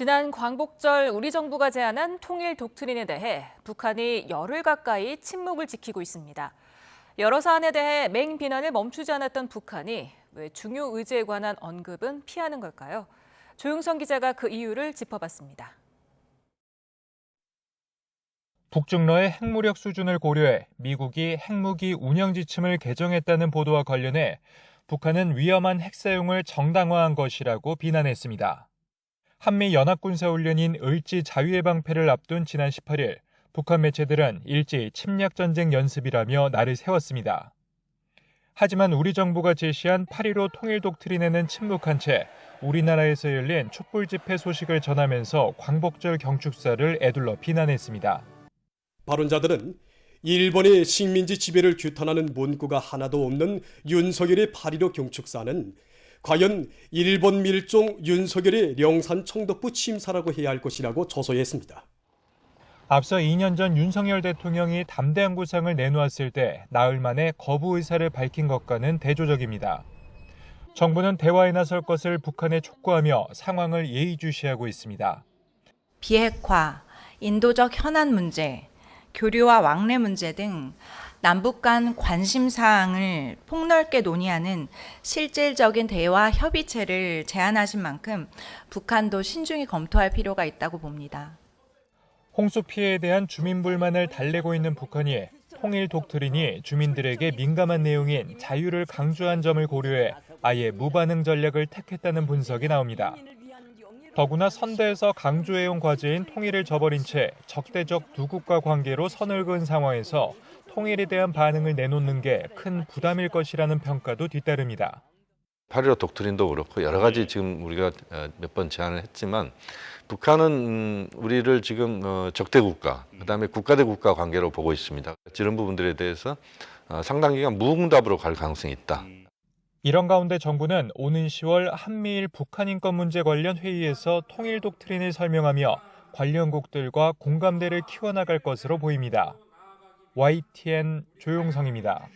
지난 광복절 우리 정부가 제안한 통일 독트린에 대해 북한이 열흘 가까이 침묵을 지키고 있습니다. 여러 사안에 대해 맹비난을 멈추지 않았던 북한이 왜 중요 의제에 관한 언급은 피하는 걸까요? 조용성 기자가 그 이유를 짚어봤습니다. 북중러의 핵무력 수준을 고려해 미국이 핵무기 운영 지침을 개정했다는 보도와 관련해 북한은 위험한 핵 사용을 정당화한 것이라고 비난했습니다. 한미 연합군사훈련인 을지 자유의 방패를 앞둔 지난 18일, 북한 매체들은 일제히 침략전쟁 연습이라며 날을 세웠습니다. 하지만 우리 정부가 제시한 8.15 통일 독트린에는 침묵한 채 우리나라에서 열린 촛불 집회 소식을 전하면서 광복절 경축사를 에둘러 비난했습니다. 발언자들은 일본의 식민지 지배를 규탄하는 문구가 하나도 없는 윤석열의 8.15 경축사는 과연 일본 밀종 윤석열의 령산 총독부 침사라고 해야 할 것이라고 조소했습니다. 앞서 2년 전 윤석열 대통령이 담대한 구상을 내놓았을 때 나흘 만에 거부 의사를 밝힌 것과는 대조적입니다. 정부는 대화에 나설 것을 북한에 촉구하며 상황을 예의주시하고 있습니다. 비핵화, 인도적 현안 문제, 교류와 왕래 문제 등 남북 간 관심 사항을 폭넓게 논의하는 실질적인 대화 협의체를 제안하신 만큼 북한도 신중히 검토할 필요가 있다고 봅니다. 홍수 피해에 대한 주민 불만을 달래고 있는 북한이 통일 독트린이 주민들에게 민감한 내용인 자유를 강조한 점을 고려해 아예 무반응 전략을 택했다는 분석이 나옵니다. 더구나 선대에서 강조해온 과제인 통일을 저버린 채 적대적 두 국가 관계로 선을 그은 상황에서 통일에 대한 반응을 내놓는 게 큰 부담일 것이라는 평가도 뒤따릅니다. 8.15 독트린도 그렇고 여러 가지 지금 우리가 몇 번 제안을 했지만 북한은 우리를 지금 적대 국가, 그다음에 국가 대 국가 관계로 보고 있습니다. 이런 부분들에 대해서 상당 기간 무응답으로 갈 가능성이 있다. 이런 가운데 정부는 오는 10월 한미일 북한 인권 문제 관련 회의에서 통일 독트린을 설명하며 관련국들과 공감대를 키워나갈 것으로 보입니다. YTN 조용성입니다.